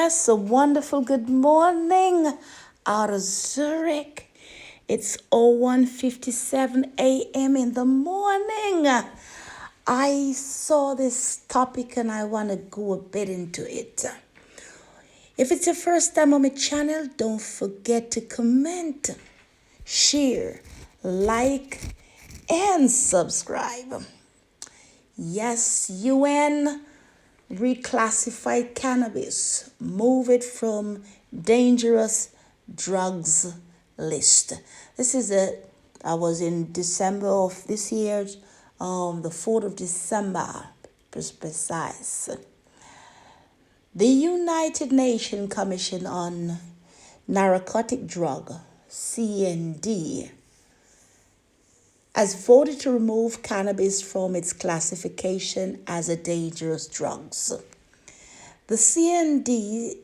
Yes, a wonderful good morning out of Zurich. It's 01:57 a.m. in the morning. I saw this topic and I want to go a bit into it. If it's your first time on my channel, don't forget to comment, share, like, and subscribe. Yes, UN reclassified cannabis, move it from dangerous drugs list. I was in December of this year, the 4th of December, precise. The United Nations Commission on Narcotic Drugs, CND, has voted to remove cannabis from its classification as a dangerous drug. The CND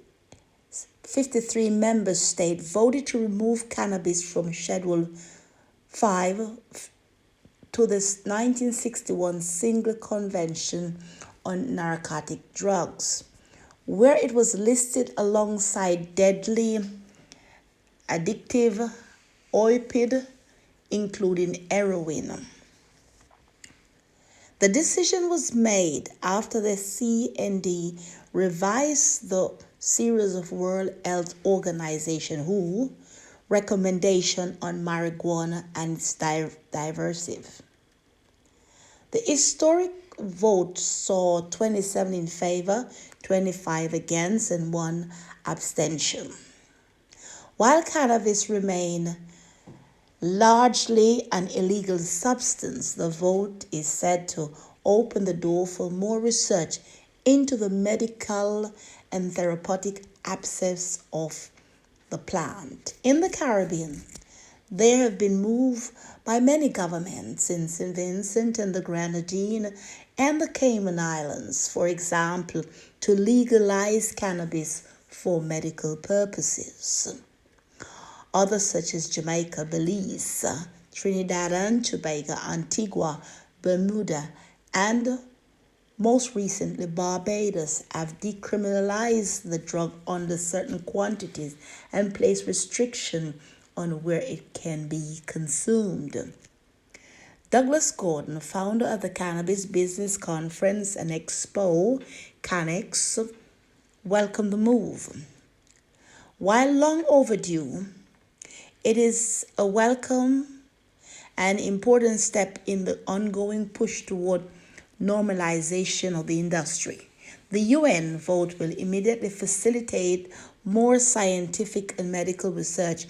53 member state voted to remove cannabis from Schedule 5 to the 1961 Single Convention on Narcotic Drugs, where it was listed alongside deadly, addictive, opioid, including heroin. The decision was made after the CND revised the series of World Health Organization WHO recommendation on marijuana and its diversive. The historic vote saw 27 in favor, 25 against, and 1 abstention. While cannabis remains largely an illegal substance, the vote is said to open the door for more research into the medical and therapeutic aspects of the plant. In the Caribbean, there have been moves by many governments in St Vincent and the Grenadines and the Cayman Islands, for example, to legalize cannabis for medical purposes. Others such as Jamaica, Belize, Trinidad and Tobago, Antigua, Bermuda, and most recently Barbados have decriminalized the drug under certain quantities and placed restriction on where it can be consumed. Douglas Gordon, founder of the Cannabis Business Conference and Expo, CanEx, welcomed the move. While long overdue, it is a welcome and important step in the ongoing push toward normalization of the industry. The UN vote will immediately facilitate more scientific and medical research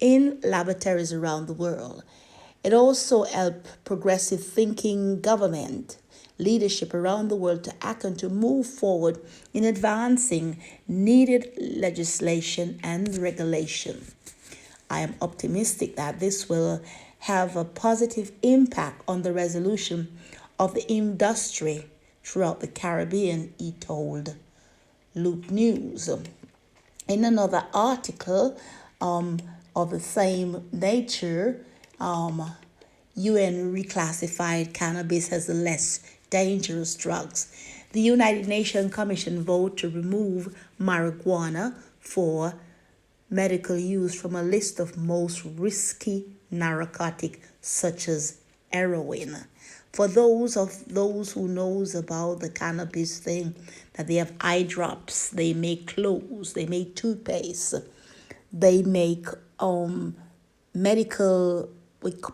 in laboratories around the world. It also helps progressive thinking government leadership around the world to act and to move forward in advancing needed legislation and regulation. I am optimistic that this will have a positive impact on the resolution of the industry throughout the Caribbean, he told Loop News. In another article of the same nature, UN reclassified cannabis as a less dangerous drugs. The United Nations Commission voted to remove marijuana for medical use from a list of most risky narcotic such as heroin. For those who knows about the cannabis thing, that they have eye drops, they make clothes, they make toothpaste, they make medical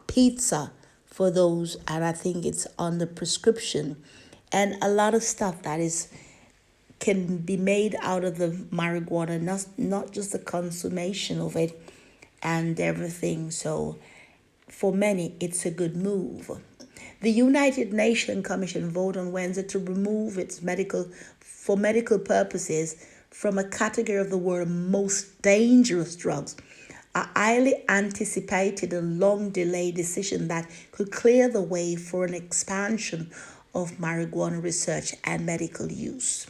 pizza for those, and I think it's under prescription, and a lot of stuff that can be made out of the marijuana, not just the consummation of it and everything. So for many, it's a good move. The United Nations Commission voted on Wednesday to remove its for medical purposes from a category of the world's most dangerous drugs, a highly anticipated and long-delayed decision that could clear the way for an expansion of marijuana research and medical use.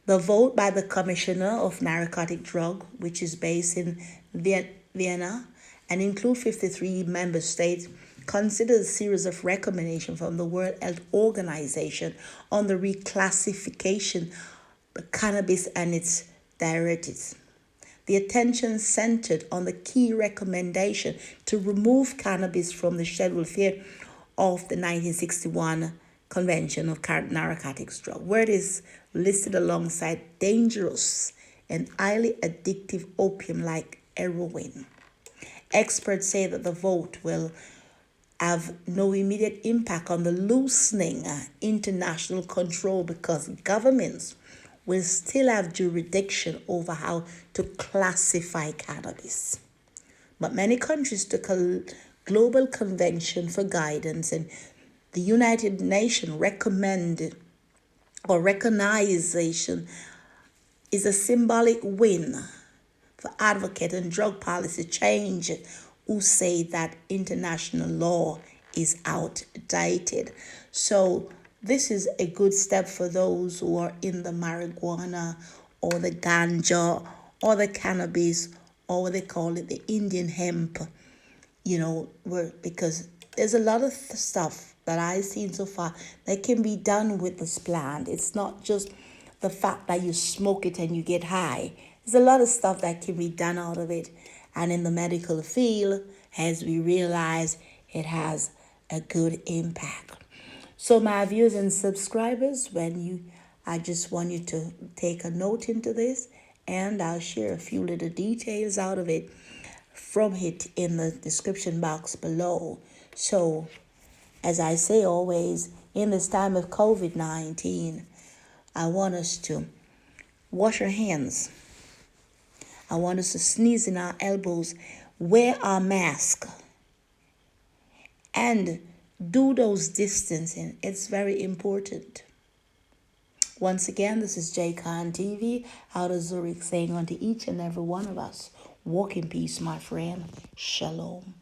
The vote by the Commissioner of Narcotic Drugs, which is based in Vienna and includes 53 member states, considered a series of recommendations from the World Health Organization on the reclassification the cannabis and its derivatives. The attention centered on the key recommendation to remove cannabis from the Schedule 3 of the 1961 Convention of Narcotic Drugs, where it is listed alongside dangerous and highly addictive opium like heroin. Experts say that the vote will have no immediate impact on the loosening international control because governments will still have jurisdiction over how to classify cannabis. But many countries took a global convention for guidance, and the United Nations recommended or recognition is a symbolic win for advocate and drug policy change who say that international law is outdated. So this is a good step for those who are in the marijuana or the ganja or the cannabis or what they call it, the Indian hemp, because there's a lot of stuff that I've seen so far that can be done with this plant. It's not just the fact that you smoke it and you get high. There's a lot of stuff that can be done out of it. And in the medical field, as we realize, it has a good impact. So my viewers and subscribers, I just want you to take a note into this, and I'll share a few little details out of it from it in the description box below. So, as I say always, in this time of COVID-19, I want us to wash our hands. I want us to sneeze in our elbows, wear our mask, and do those distancing. It's very important. Once again, this is JCon TV out of Zurich saying unto each and every one of us, walk in peace, my friend. Shalom.